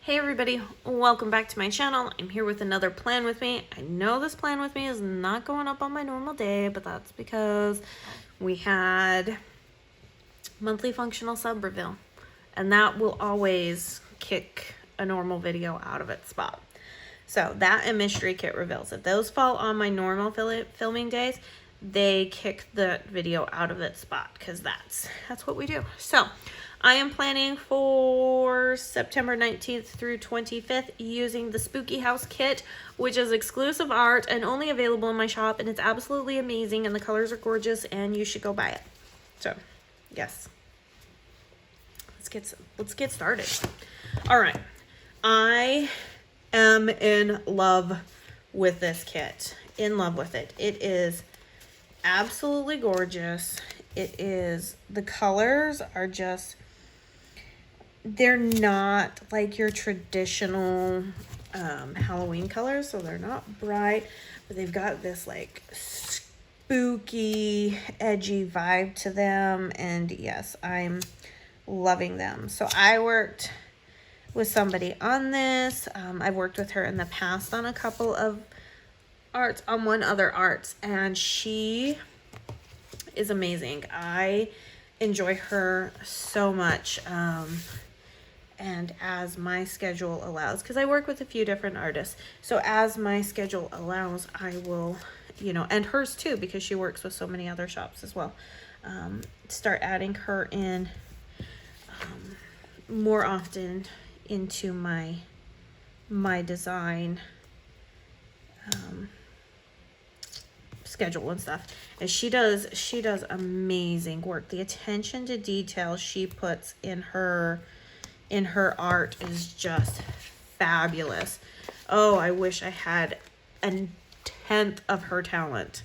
Hey everybody, welcome back to my channel. I'm here with another plan with me. I know this plan with me is not going up on my normal day, but that's because we had monthly functional sub reveal, and that will always kick a normal video out of its spot. So that and mystery kit reveals, if those fall on my normal filming days, they kick the video out of its spot because that's what we do. So I am planning for September 19th through 25th using the Spooky House kit, which is exclusive art and only available in my shop, and it's absolutely amazing and the colors are gorgeous and you should go buy it. So yes, let's get started. All right, I am in love with this kit. In love with it. It is absolutely gorgeous. It is, the colors are just, they're not like your traditional Halloween colors, so they're not bright, but they've got this like spooky, edgy vibe to them, and yes, I'm loving them. So I worked with somebody on this. I've worked with her in the past on a couple of arts, on one other arts, and she is amazing. I enjoy her so much. And as my schedule allows, because I work with a few different artists, so as my schedule allows, I will, and hers too, because she works with so many other shops as well, start adding her in more often into my design schedule and stuff. And she does amazing work. The attention to detail she puts in her art is just fabulous. Oh, I wish I had a tenth of her talent.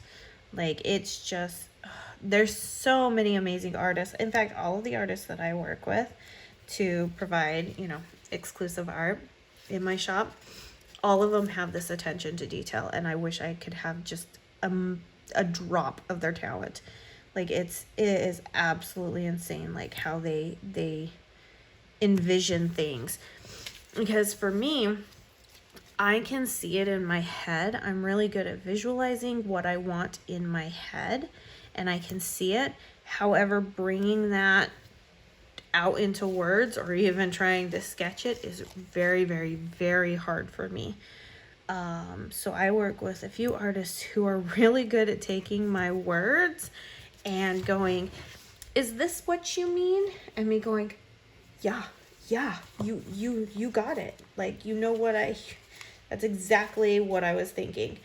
Like, it's just, there's so many amazing artists. In fact, all of the artists that I work with to provide, exclusive art in my shop, all of them have this attention to detail, and I wish I could have just a drop of their talent. Like, it is absolutely insane, like how they envision things. Because for me, I can see it in my head. I'm really good at visualizing what I want in my head, and I can see it. However, bringing that out into words or even trying to sketch it is very, very, very hard for me. So I work with a few artists who are really good at taking my words and going, is this what you mean? And me going, yeah, you got it. Like, that's exactly what I was thinking.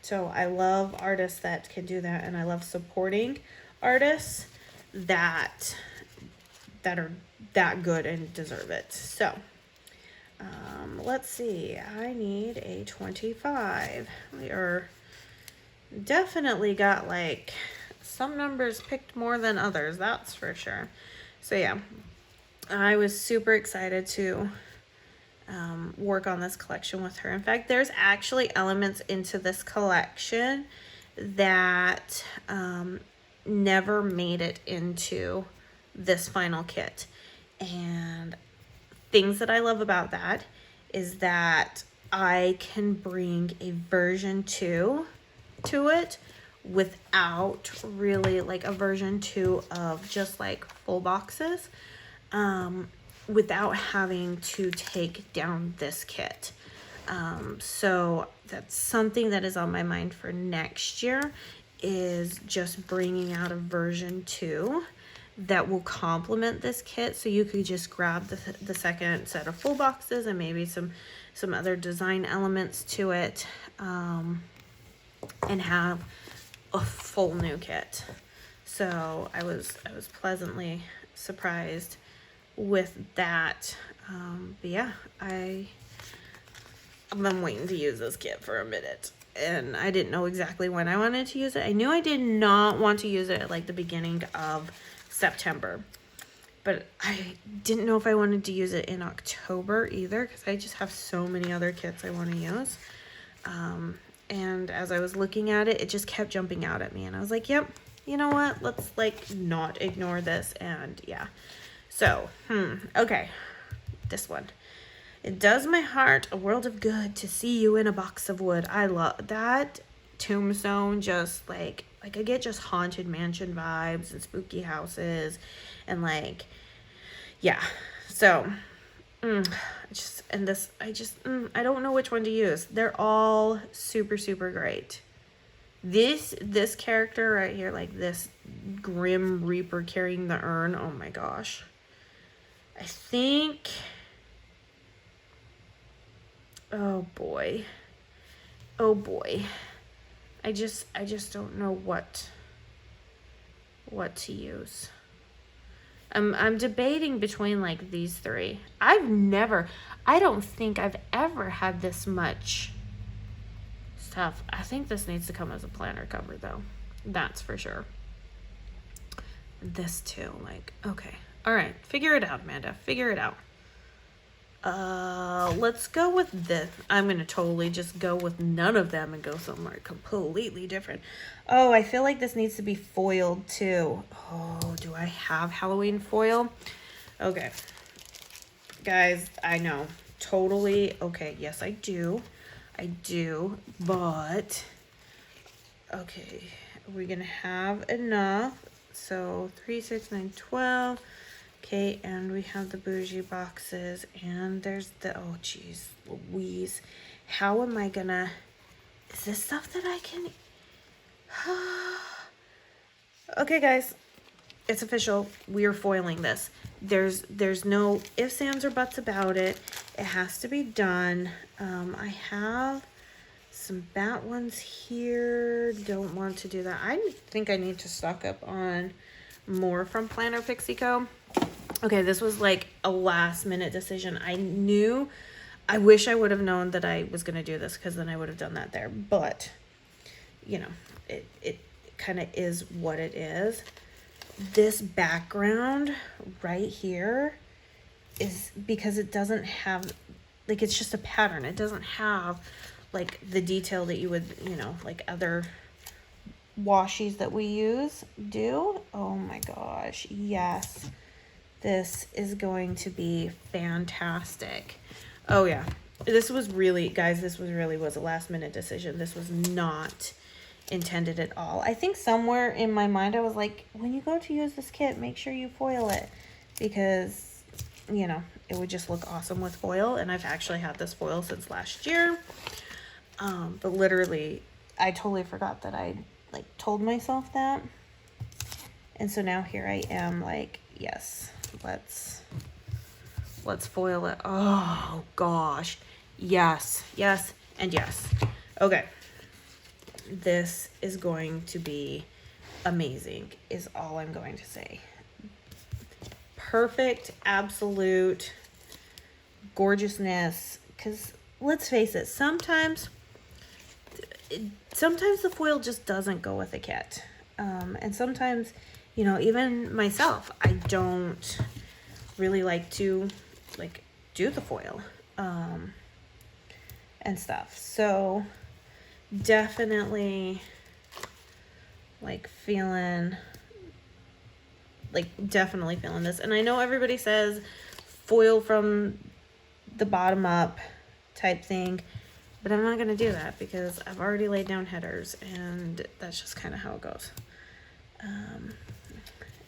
So I love artists that can do that, and I love supporting artists that are that good and deserve it. So let's see, I need a 25. We are definitely got like some numbers picked more than others, that's for sure. So yeah, I was super excited to work on this collection with her. In fact, there's actually elements into this collection that never made it into this final kit, and things that I love about that is that I can bring a version 2 to it without really like a version 2 of just like full boxes, without having to take down this kit. So that's something that is on my mind for next year, is just bringing out a version 2 that will complement this kit, so you could just grab the second set of full boxes and maybe some other design elements to it, and have a full new kit. So I was pleasantly surprised with that. But yeah, I've been waiting to use this kit for a minute, and I didn't know exactly when I wanted to use it. I knew I did not want to use it at like the beginning of September, but I didn't know if I wanted to use it in October either, because I just have so many other kits I want to use. And as I was looking at it, it just kept jumping out at me, and I was like, yep, you know what, let's like not ignore this. And yeah, so okay, this one. It does my heart a world of good to see you in a box of wood. I love that tombstone. Just like I get just haunted mansion vibes and spooky houses, and like, yeah. So, I don't know which one to use. They're all super, super great. This character right here, like this Grim Reaper carrying the urn. Oh my gosh. I think, oh boy. I just don't know what to use. I'm debating between like these three. I don't think I've ever had this much stuff. I think this needs to come as a planner cover though. That's for sure. This too, like, okay. All right, figure it out, Amanda. Figure it out. Let's go with this. I'm gonna totally just go with none of them and go somewhere completely different. Oh, I feel like this needs to be foiled too. Oh, do I have Halloween foil? Okay. Guys, I know. Totally. Okay, yes, I do. But okay, are we gonna have enough? So 3, 6, 9, 12. Okay, and we have the bougie boxes, and there's the, oh geez, Louise. How am I gonna, is this stuff that I can, okay guys, it's official. We are foiling this. There's no ifs, ands, or buts about it. It has to be done. I have some bat ones here. Don't want to do that. I think I need to stock up on more from Planner Pixie Co. Okay, this was like a last minute decision. I wish I would have known that I was going to do this, because then I would have done that there. But, you know, it kind of is what it is. This background right here is because it doesn't have, like, it's just a pattern. It doesn't have, like, the detail that you would, you know, like other washies that we use do. Oh my gosh, yes. This is going to be fantastic. Oh yeah, this was really, guys, this was a last minute decision. This was not intended at all. I think somewhere in my mind I was like, when you go to use this kit, make sure you foil it, because, you know, it would just look awesome with foil. And I've actually had this foil since last year. But literally, I totally forgot that I like told myself that. And so now here I am like, yes, let's foil it. Oh gosh. Yes, and yes. Okay. This is going to be amazing, is all I'm going to say. Perfect, absolute gorgeousness. Because let's face it, sometimes the foil just doesn't go with a kit. And sometimes, you know, even myself, I don't really like to like do the foil and stuff. So definitely feeling this. And I know everybody says foil from the bottom up type thing, but I'm not going to do that because I've already laid down headers, and that's just kind of how it goes.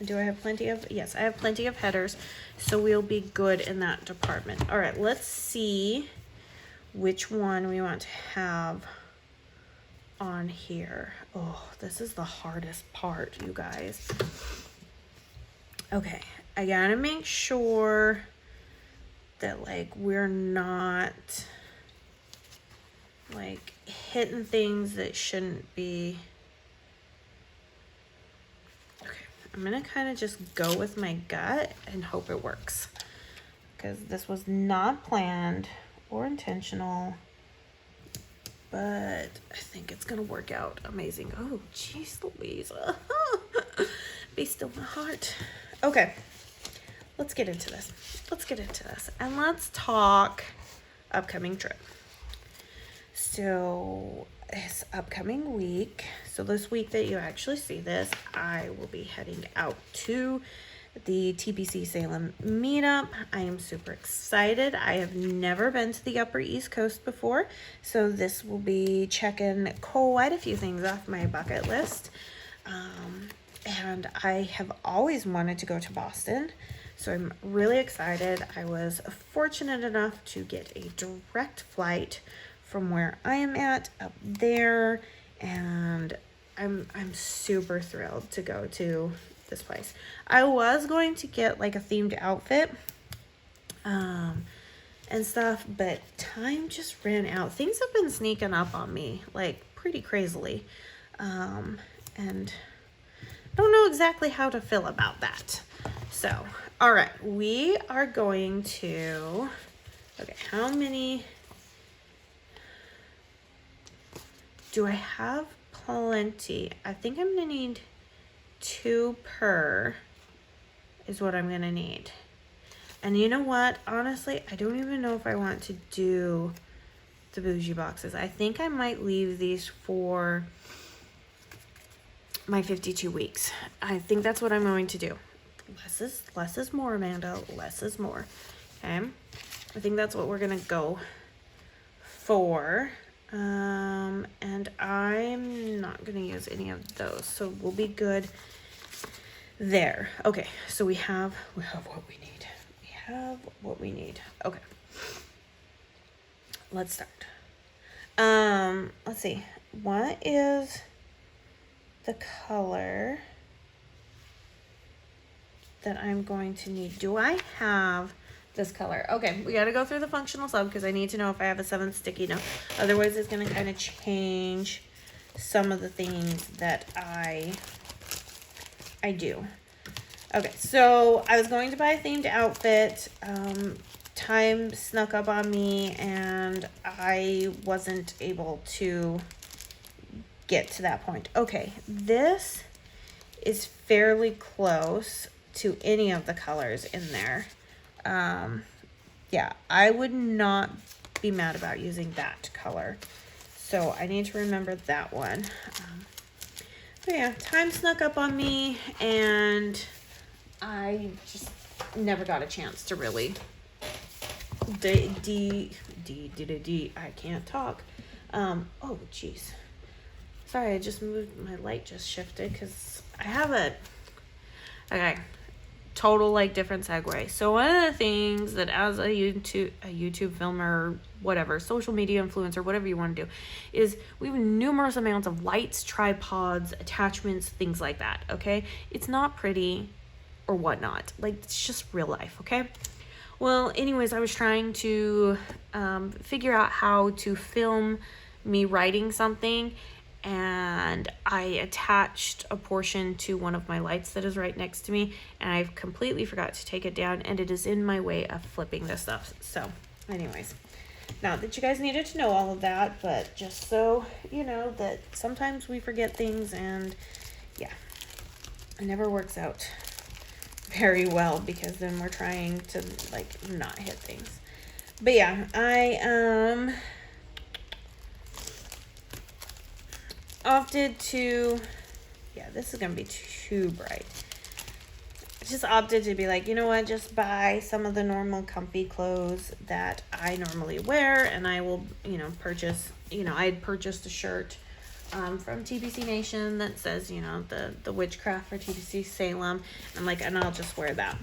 Do I have plenty of? Yes, I have plenty of headers, so we'll be good in that department. All right, let's see which one we want to have on here. Oh, this is the hardest part, you guys. Okay, I gotta make sure that we're not hitting things that shouldn't be. Okay, I'm gonna kind of just go with my gut and hope it works, because this was not planned or intentional, but I think it's gonna work out amazing. Oh jeez Louise. Be still my heart. Okay, let's get into this. And let's talk upcoming trip. So this upcoming week, so this week that you actually see this, I will be heading out to the TPC Salem meetup. I am super excited. I have never been to the Upper East Coast before, so this will be checking quite a few things off my bucket list. And I have always wanted to go to Boston, so I'm really excited. I was fortunate enough to get a direct flight from where I am at up there, and I'm super thrilled to go to this place. I was going to get like a themed outfit and stuff, but time just ran out. Things have been sneaking up on me like pretty crazily, and I don't know exactly how to feel about that. So all right, we are going to, okay, how many do I have? Plenty. I think I'm gonna need 2 per is what I'm gonna need. And you know what, honestly, I don't even know if I want to do the bougie boxes. I think I might leave these for my 52 weeks. I think that's what I'm going to do. Less is more, Amanda. Less is more. Okay, I think that's what we're gonna go for. And I'm not gonna use any of those, so we'll be good there. Okay, so we have what we need. We have what we need. Okay, let's start. Let's see, what is the color that I'm going to need? Do I have this color? Okay, we got to go through the functional sub because I need to know if I have a 7th sticky note. Otherwise, it's going to kind of change some of the things that I do. Okay, so I was going to buy a themed outfit. Time snuck up on me and I wasn't able to get to that point. Okay, this is fairly close to any of the colors in there. Yeah, I would not be mad about using that color. So I need to remember that one. But yeah, time snuck up on me and I just never got a chance to really I can't talk. Oh geez. Sorry, I just moved, my light just shifted because I have okay, total like different segue. So one of the things that as a YouTube filmer, whatever, social media influencer, whatever you want to do, is we have numerous amounts of lights, tripods, attachments, things like that, okay? It's not pretty or whatnot. Like, it's just real life, okay? Well, anyways, I was trying to figure out how to film me writing something, and I attached a portion to one of my lights that is right next to me, and I completely forgot to take it down, and it is in my way of flipping this up. So anyways, not that you guys needed to know all of that, but just so you know that sometimes we forget things, and yeah, it never works out very well because then we're trying to like not hit things. But yeah, I opted to, yeah, this is gonna be too bright. Just opted to be like, you know what, just buy some of the normal comfy clothes that I normally wear, and I will, purchase, I had purchased a shirt from TPC Nation that says, the witchcraft for TPC Salem. I'm like, and I'll just wear that.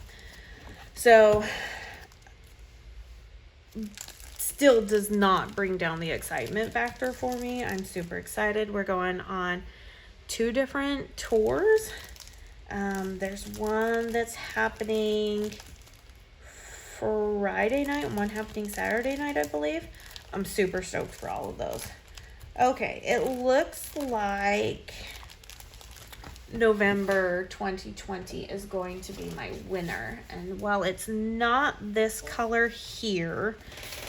So still does not bring down the excitement factor for me. I'm super excited. We're going on 2 different tours. There's one that's happening Friday night and one happening Saturday night, I believe. I'm super stoked for all of those. Okay, it looks like November 2020 is going to be my winner. And while it's not this color here,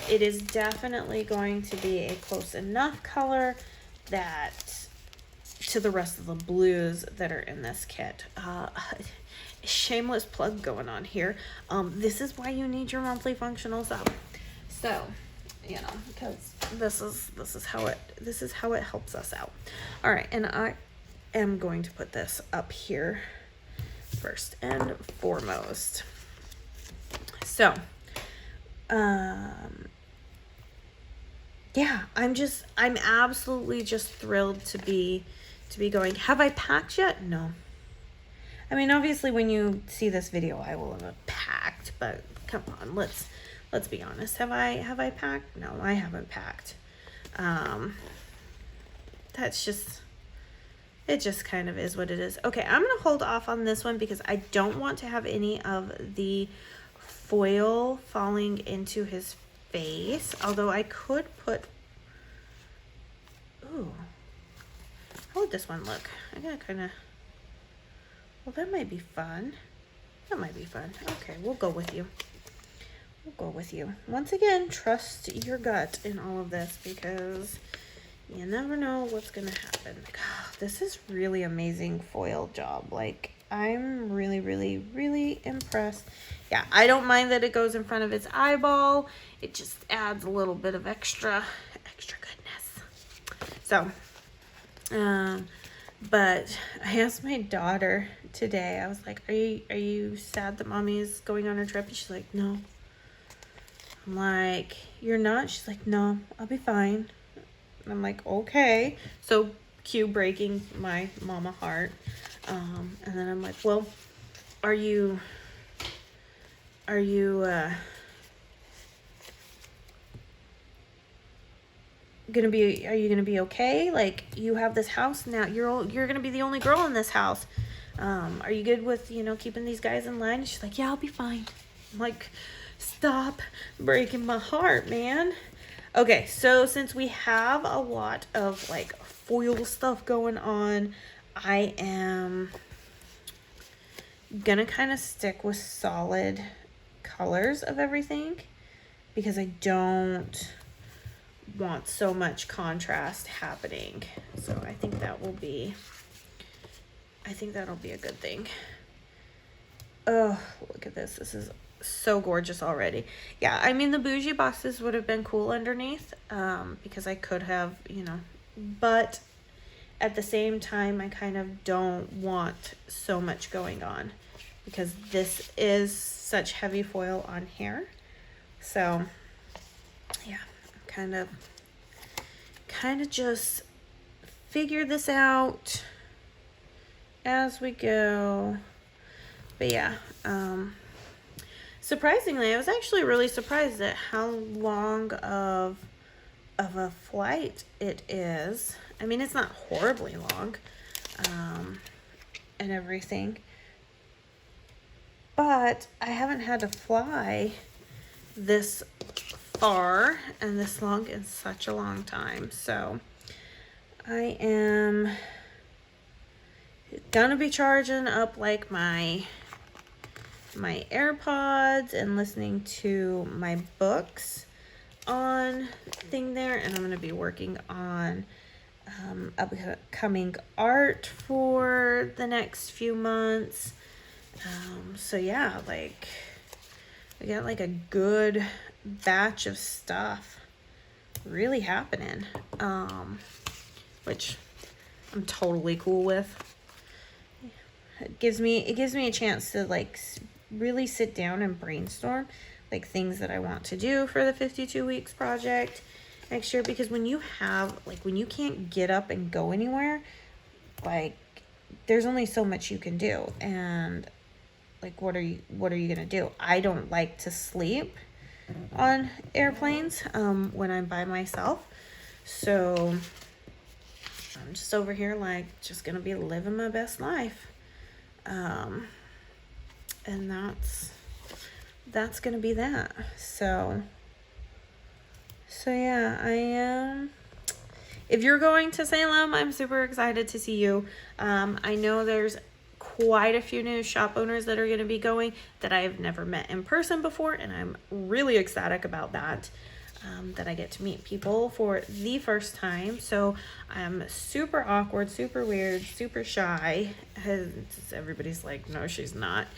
it is definitely going to be a close enough color that to the rest of the blues that are in this kit. Shameless plug going on here. This is why you need your monthly functional sub. So, because this is how it helps us out. All right, and I am going to put this up here first and foremost. So, yeah, I'm absolutely just thrilled to be going. Have I packed yet? No. I mean, obviously when you see this video, I will have packed, but come on, let's be honest. Have I packed? No, I haven't packed. That's just, it just kind of is what it is. Okay, I'm gonna hold off on this one because I don't want to have any of the foil falling into his face, although I could put, ooh, how would this one look? I gotta kind of, well, that might be fun. That might be fun. Okay, we'll go with you. We'll go with you. Once again, trust your gut in all of this because you never know what's gonna happen. God, this is really amazing foil job. Like, I'm really, really, really impressed. Yeah, I don't mind that it goes in front of its eyeball. It just adds a little bit of extra goodness. So, but I asked my daughter today, I was like, are you sad that mommy is going on her trip? And she's like, no. I'm like, you're not? She's like, no, I'll be fine. And I'm like, okay. So cue breaking my mama heart. And then I'm like, well, are you gonna be okay? Like, you have this house now, you're gonna be the only girl in this house. Are you good with, keeping these guys in line? And she's like, yeah, I'll be fine. I'm like, stop breaking my heart, man. Okay, so since we have a lot of like foil stuff going on, I am gonna kind of stick with solid colors of everything because I don't want so much contrast happening. So I think that'll be a good thing. Oh, look at this. This is so gorgeous already. Yeah, I mean, the bougie boxes would have been cool underneath, because I could have, but at the same time, I kind of don't want so much going on because this is such heavy foil on here. So yeah, kind of just figure this out as we go. But yeah, surprisingly, I was actually really surprised at how long of a flight it is. I mean, it's not horribly long, and everything, but I haven't had to fly this far and this long in such a long time. So I am gonna be charging up like my AirPods and listening to my books on thing there, and I'm gonna be working on upcoming art for the next few months. So yeah, like we got like a good batch of stuff really happening, which I'm totally cool with. It gives me a chance to like really sit down and brainstorm like things that I want to do for the 52 weeks project next year, because when you can't get up and go anywhere, like there's only so much you can do, and like what are you gonna do? I don't like to sleep on airplanes when I'm by myself, so I'm just over here like just gonna be living my best life, and that's gonna be that. So yeah, I am. If you're going to Salem, I'm super excited to see you. I know there's quite a few new shop owners that are going to be going that I've never met in person before, and I'm really ecstatic about that. That I get to meet people for the first time. So I'm super awkward, super weird, super shy. Everybody's like, no, she's not.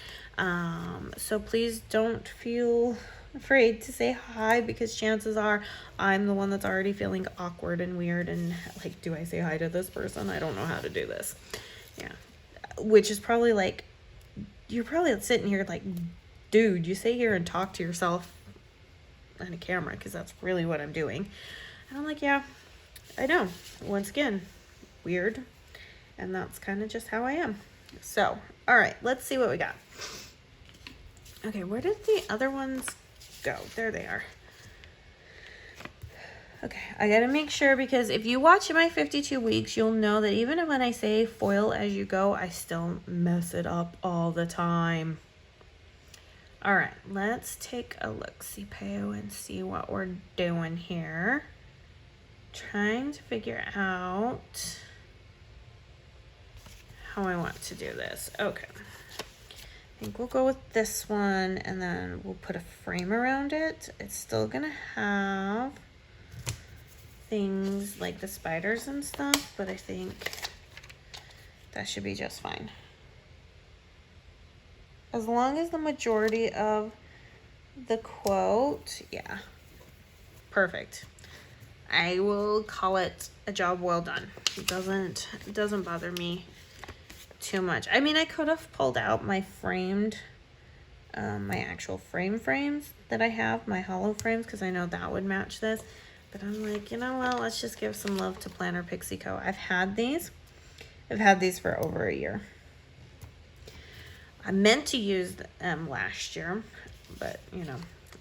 So please don't feel afraid to say hi, because chances are I'm the one that's already feeling awkward and weird and like, do I say hi to this person? I don't know how to do this. Yeah. Which is probably like you're probably sitting here like, dude, you sit here and talk to yourself on a camera, because that's really what I'm doing. And I'm like, yeah, I know. Once again, weird. And that's kind of just how I am. So, all right, let's see what we got. Okay, where did the other ones go? There they are. Okay, I gotta make sure, because if you watch my 52 weeks, you'll know that even when I say foil as you go, I still mess it up all the time. All right, let's take a look-see, Peo, and see what we're doing here. Trying to figure out how I want to do this. Okay. I think we'll go with this one, and then we'll put a frame around it. It's still gonna have things like the spiders and stuff, but I think that should be just fine. As long as the majority of the quote, yeah, perfect. I will call it a job well done. It doesn't bother me too much. I mean, I could have pulled out my framed, my actual frames that I have, my hollow frames, because I know that would match this. But I'm like, you know what? Let's just give some love to Planner Pixie Co. I've had these for over a year. I meant to use them last year, but you know,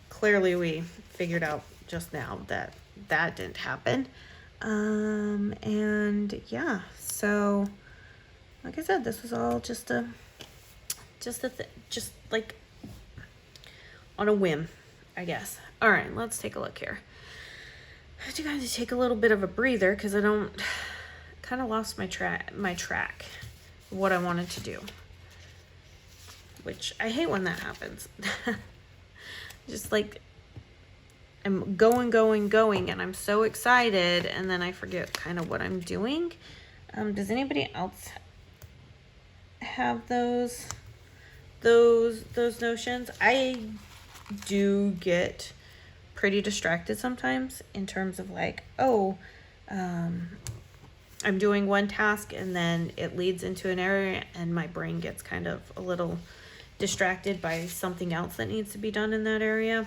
clearly we figured out just now that that didn't happen. And yeah, so like I said, this was all just like on a whim, I guess. All right, let's take a look here. I have to kind of take a little bit of a breather because I kind of lost my track of what I wanted to do, which I hate when that happens. Just like I'm going, and I'm so excited, and then I forget kind of what I'm doing. Does anybody else have those notions? I do get pretty distracted sometimes in terms of like, oh, I'm doing one task and then it leads into an area and my brain gets kind of a little distracted by something else that needs to be done in that area.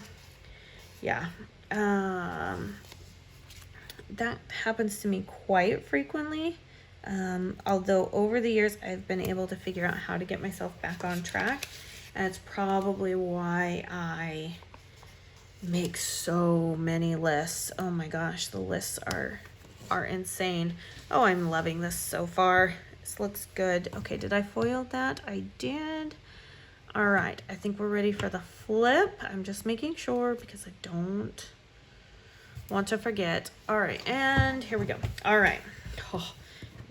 Yeah. That happens to me quite frequently. Although over the years I've been able to figure out how to get myself back on track. And it's probably why I make so many lists. Oh my gosh, the lists are insane. Oh, I'm loving this so far. This looks good. Okay, did I foil that? I did. All right, I think we're ready for the flip. I'm just making sure because I don't want to forget. All right, and here we go. All right. Oh,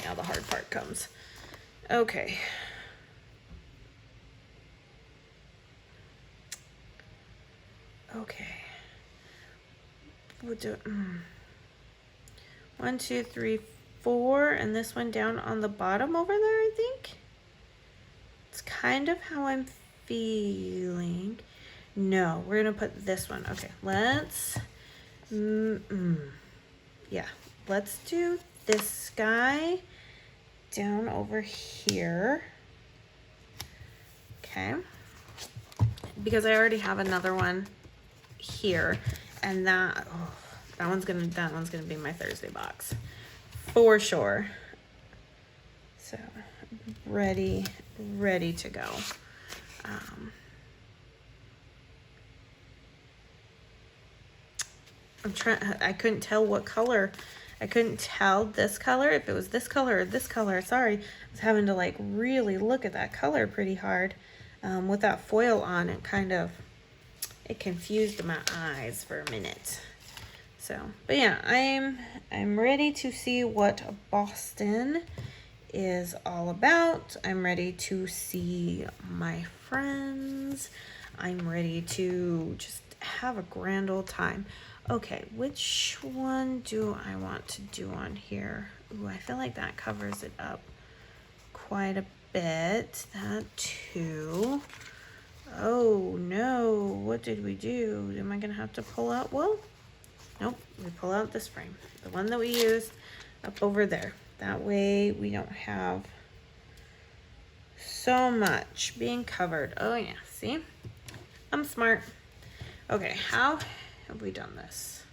now the hard part comes. Okay. Okay. We'll do 1, 2, 3, 4, and this one down on the bottom over there, I think. It's kind of how I'm feeling. No, we're gonna put this one. Okay, let's yeah, let's do this guy down over here. Okay, because I already have another one here, and that one's gonna be my Thursday box for sure. So ready to go. I couldn't tell what color. I couldn't tell this color, if it was this color or this color. Sorry, I was having to like really look at that color pretty hard. With that foil on, it confused my eyes for a minute. So, but yeah, I'm ready to see what Boston is all about. I'm ready to see my friends. I'm ready to just have a grand old time. Okay, which one do I want to do on here? Ooh, I feel like that covers it up quite a bit. That too. Oh no, what did we do? Am I gonna have to pull out? Well, nope, we pull out this frame, the one that we used up over there. That way we don't have So much being covered. Oh yeah, see? I'm smart. Okay, how have we done this?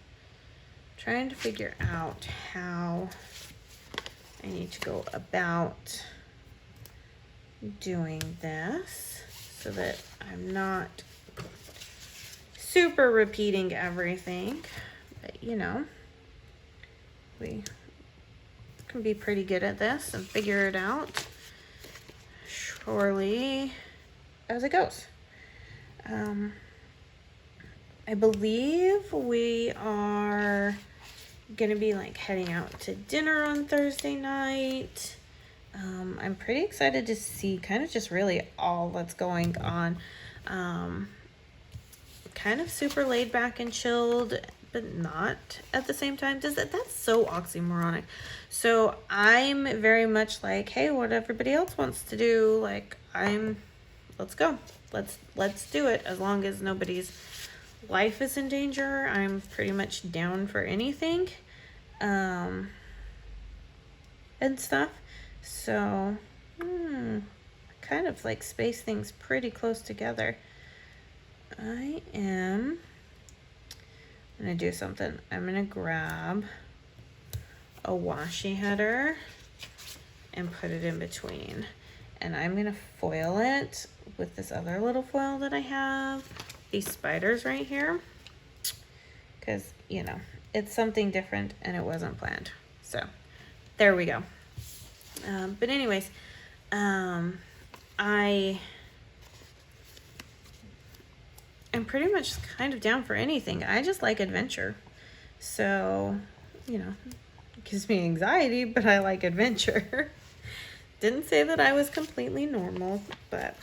Trying to figure out how I need to go about doing this so that I'm not super repeating everything, but you know, we can be pretty good at this and figure it out surely as it goes. I believe we are gonna be like heading out to dinner on Thursday night. I'm pretty excited to see kind of just really all that's going on. Kind of super laid back and chilled, but not at the same time. That's so oxymoronic. So I'm very much like, hey, what everybody else wants to do, like let's go. Let's do it. As long as nobody's life is in danger, I'm pretty much down for anything. And stuff. So kind of like space things pretty close together. I'm gonna do something. I'm gonna grab a washi header and put it in between, and I'm gonna foil it with this other little foil that I have, these spiders right here, because you know it's something different and it wasn't planned. So there we go. But anyways, I'm pretty much kind of down for anything. I just like adventure. So, you know, it gives me anxiety, but I like adventure. Didn't say that I was completely normal, but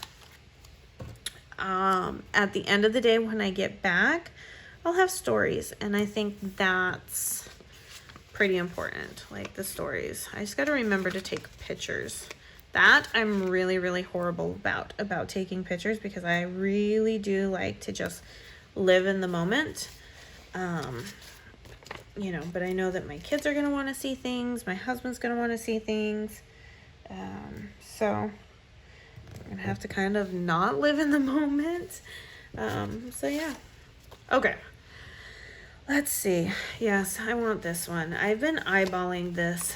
at the end of the day, when I get back, I'll have stories. And I think that's pretty important, like the stories. I just got to remember to take pictures. That I'm really, really horrible about taking pictures, because I really do like to just live in the moment. You know, but I know that my kids are going to want to see things. My husband's going to want to see things. So I'm going to have to kind of not live in the moment. So yeah. Okay. Let's see. Yes, I want this one. I've been eyeballing this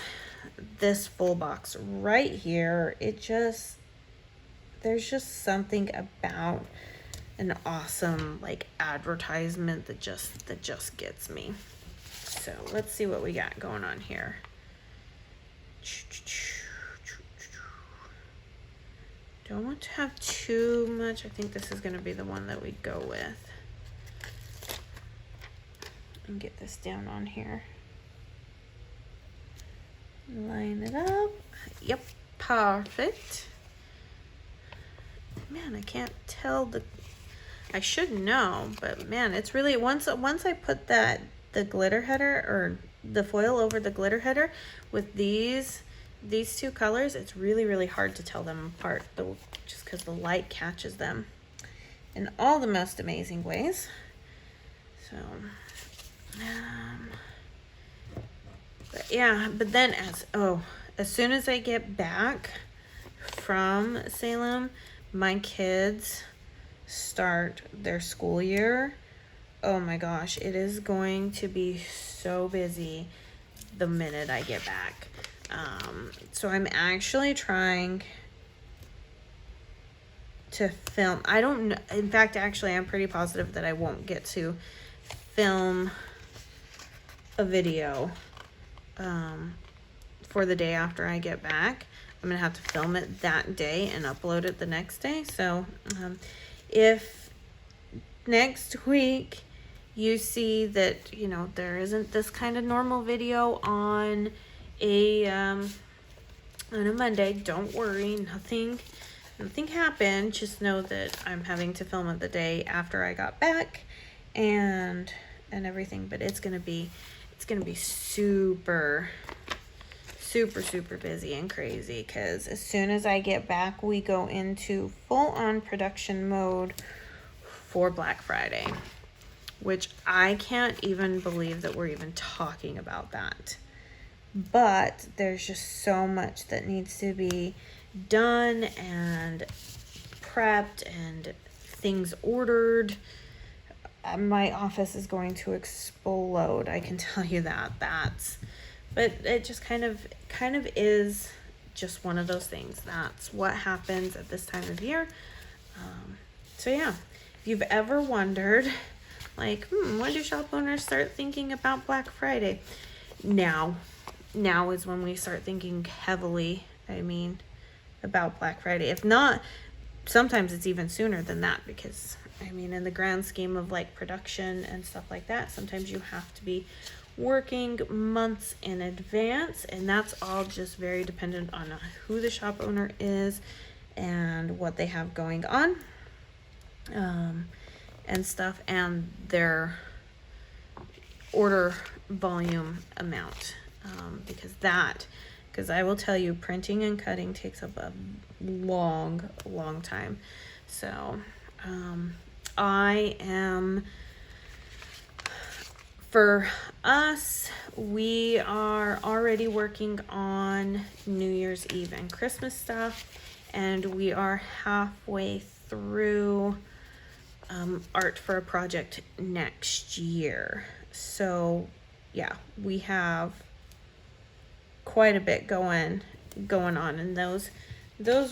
full box right here. There's just something about an awesome like advertisement that just gets me. So let's see what we got going on here. Don't want to have too much. I think this is going to be the one that we go with. And get this down on here. Line it up. Yep, perfect. Man, I can't tell I should know, but man, it's really once I put the glitter header or the foil over the glitter header with these two colors, it's really, really hard to tell them apart, just because the light catches them in all the most amazing ways. So but yeah, but then as soon as I get back from Salem, my kids start their school year. Oh my gosh, it is going to be so busy the minute I get back. So I'm actually trying to film. I don't know. In fact, actually, I'm pretty positive that I won't get to film a video for the day after I get back. I'm gonna have to film it that day and upload it the next day. So if next week you see that, you know, there isn't this kind of normal video on a Monday, don't worry, nothing happened. Just know that I'm having to film it the day after I got back and everything. But it's gonna be super busy and crazy, because as soon as I get back, we go into full-on production mode for Black Friday, which I can't even believe that we're even talking about that. But there's just so much that needs to be done and prepped and things ordered, my office is going to explode. I can tell you that. But it just kind of is just one of those things. That's what happens at this time of year. So yeah, if you've ever wondered, like, when do shop owners start thinking about Black Friday? Now is when we start thinking heavily, about Black Friday. If not, sometimes it's even sooner than that, because in the grand scheme of like production and stuff like that, sometimes you have to be working months in advance, and that's all just very dependent on who the shop owner is and what they have going on, and stuff, and their order volume amount, because I will tell you, printing and cutting takes up a long time. So for us, we are already working on New Year's Eve and Christmas stuff, and we are halfway through art for a project next year. So yeah, we have quite a bit going on in those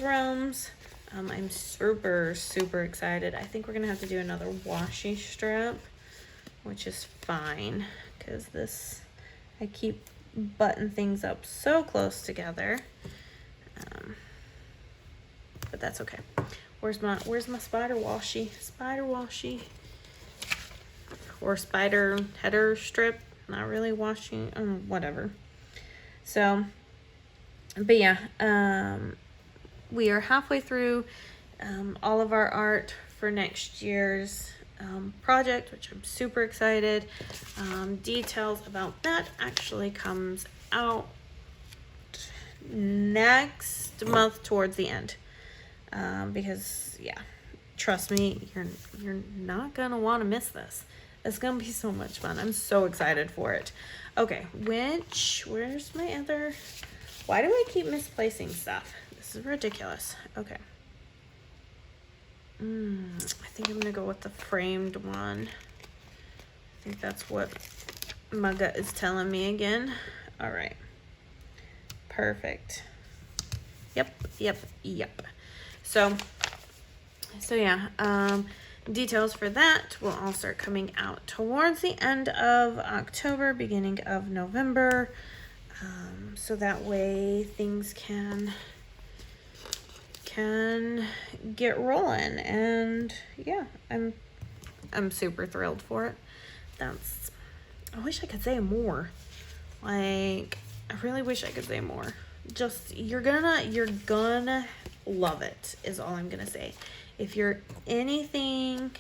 realms. I'm super excited. I think we're gonna have to do another washi strip, which is fine, because I keep button things up so close together, but that's okay. Where's my spider washi or spider header strip? Not really washi, whatever. So, but yeah, we are halfway through all of our art for next year's project, which I'm super excited. Details about that actually comes out next month towards the end, because yeah, trust me, you're not gonna want to miss this. It's gonna be so much fun. I'm so excited for it. Okay, where's my other, why do I keep misplacing stuff? This is ridiculous. Okay. I think I'm gonna go with the framed one. I think that's what my gut is telling me again. All right. Perfect. Yep. So yeah, details for that will all start coming out towards the end of October, beginning of November. So that way things can get rolling, and yeah, I'm super thrilled for it. I wish I could say more. Like, I really wish I could say more. Just, you're gonna love it, is all I'm gonna say. If you're anything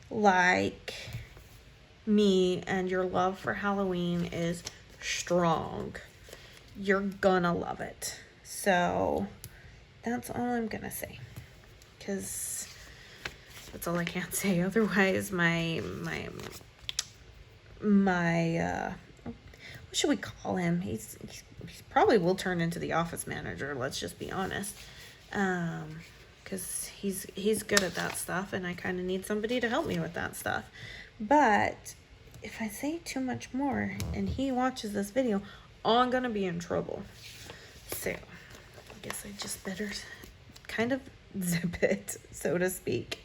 like me and your love for Halloween is strong, you're gonna love it. So that's all I'm gonna say, because that's all I can say. Otherwise, my what should we call him? He's probably will turn into the office manager. Let's just be honest, because he's good at that stuff, and I kind of need somebody to help me with that stuff. But if I say too much more and he watches this video, I'm gonna be in trouble. So I guess I just better kind of zip it, so to speak.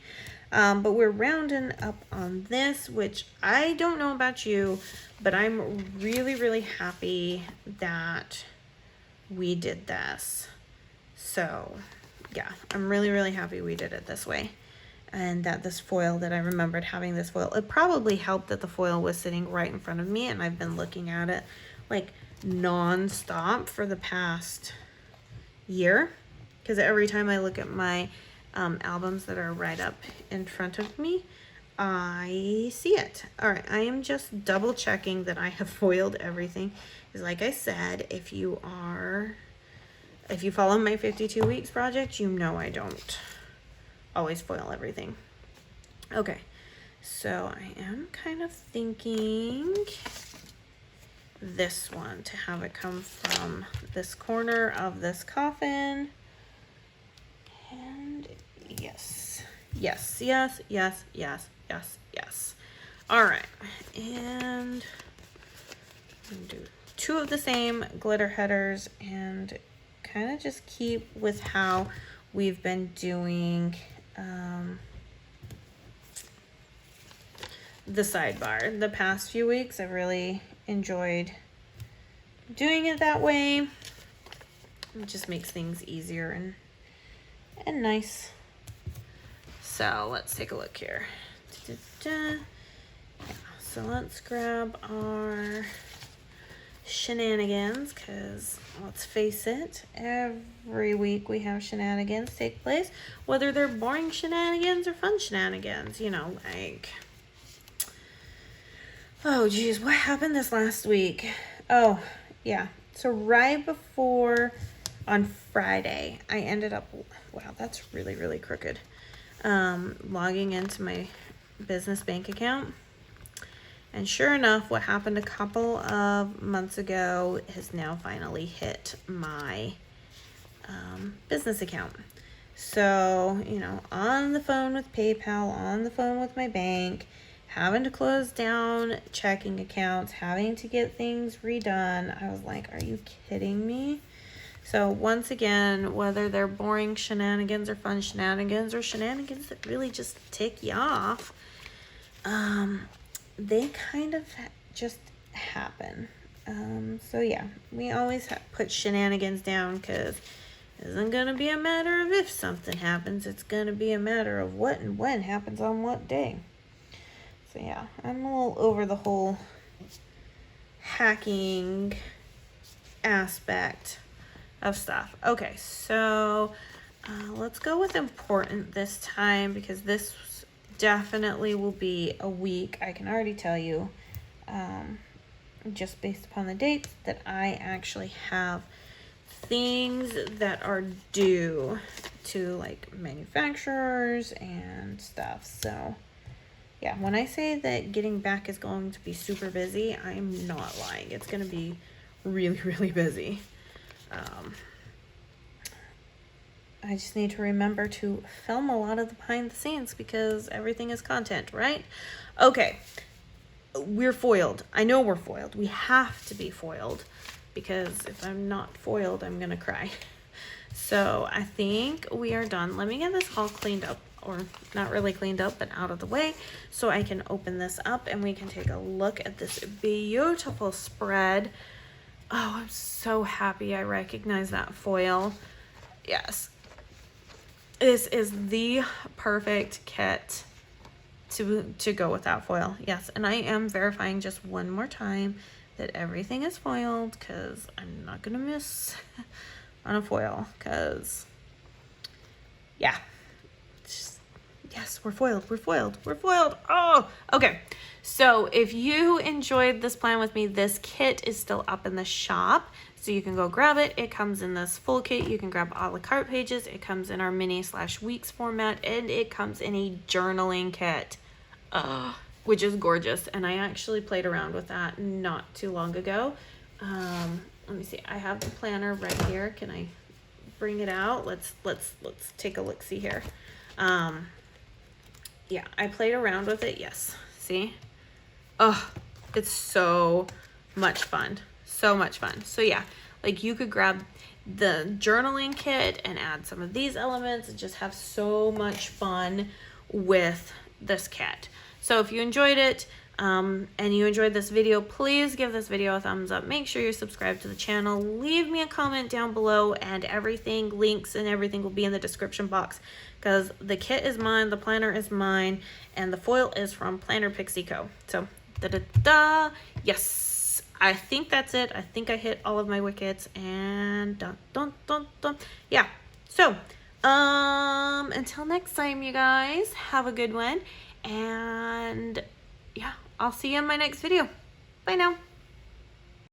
But we're rounding up on this, which I don't know about you, but I'm really happy that we did this. So yeah, I'm really happy we did it this way. And that this foil, that I remembered having this foil. It probably helped that the foil was sitting right in front of me, and I've been looking at it like non-stop for the past year, because every time I look at my albums that are right up in front of me, I see it. All right, I am just double checking that I have foiled everything, because like I said, if you follow my 52 weeks project, you know I don't always foil everything. Okay, so I am kind of thinking this one to have it come from this corner of this coffin. And yes, yes, yes, yes, yes, yes, yes. All right, and I'm gonna do 2 of the same glitter headers and kind of just keep with how we've been doing the sidebar. The past few weeks, I've really enjoyed doing it that way. It just makes things easier and nice. So let's take a look here. Yeah, so let's grab our shenanigans, because let's face it, every week we have shenanigans take place, whether they're boring shenanigans or fun shenanigans, you know, like, oh geez, what happened this last week? Oh yeah, so right before, on Friday, I ended up, wow, that's really crooked, logging into my business bank account. And sure enough, what happened a couple of months ago has now finally hit my business account. So, you know, on the phone with PayPal, on the phone with my bank, having to close down checking accounts, having to get things redone. I was like, are you kidding me? So once again, whether they're boring shenanigans or fun shenanigans or shenanigans that really just tick you off, they kind of just happen. So yeah, we always put shenanigans down, because it isn't going to be a matter of if something happens. It's going to be a matter of what and when happens on what day. So yeah, I'm a little over the whole hacking aspect of stuff. Okay, so let's go with important this time, because this definitely will be a week, I can already tell you, just based upon the dates, that I actually have things that are due to like manufacturers and stuff. So yeah, when I say that getting back is going to be super busy, I'm not lying. It's going to be really busy. I just need to remember to film a lot of the behind the scenes, because everything is content, right? Okay, we're foiled. I know we're foiled. We have to be foiled, because if I'm not foiled, I'm gonna cry. So I think we are done. Let me get this all cleaned up, or not really cleaned up, but out of the way, so I can open this up and we can take a look at this beautiful spread. Oh, I'm so happy I recognize that foil. Yes. This is the perfect kit to go with that foil. Yes, and I am verifying just one more time that everything is foiled, because I'm not gonna miss on a foil, because yeah, yes, we're foiled. Oh, okay. So if you enjoyed this plan with me, this kit is still up in the shop, so you can go grab it. It comes in this full kit. You can grab a la carte pages. It comes in our mini/weeks format, and it comes in a journaling kit, which is gorgeous. And I actually played around with that not too long ago. Let me see. I have the planner right here. Can I bring it out? Let's take a look. See here. Yeah, I played around with it. Yes. See? Oh, it's so much fun. So much fun. So yeah, like you could grab the journaling kit and add some of these elements and just have so much fun with this kit. So if you enjoyed it and you enjoyed this video, please give this video a thumbs up. Make sure you're subscribed to the channel. Leave me a comment down below, and everything, links and everything, will be in the description box, because the kit is mine, the planner is mine, and the foil is from Planner Pixie Co. So yes, I think that's it. I think I hit all of my wickets, and yeah. So until next time, you guys, have a good one, and yeah, I'll see you in my next video. Bye now.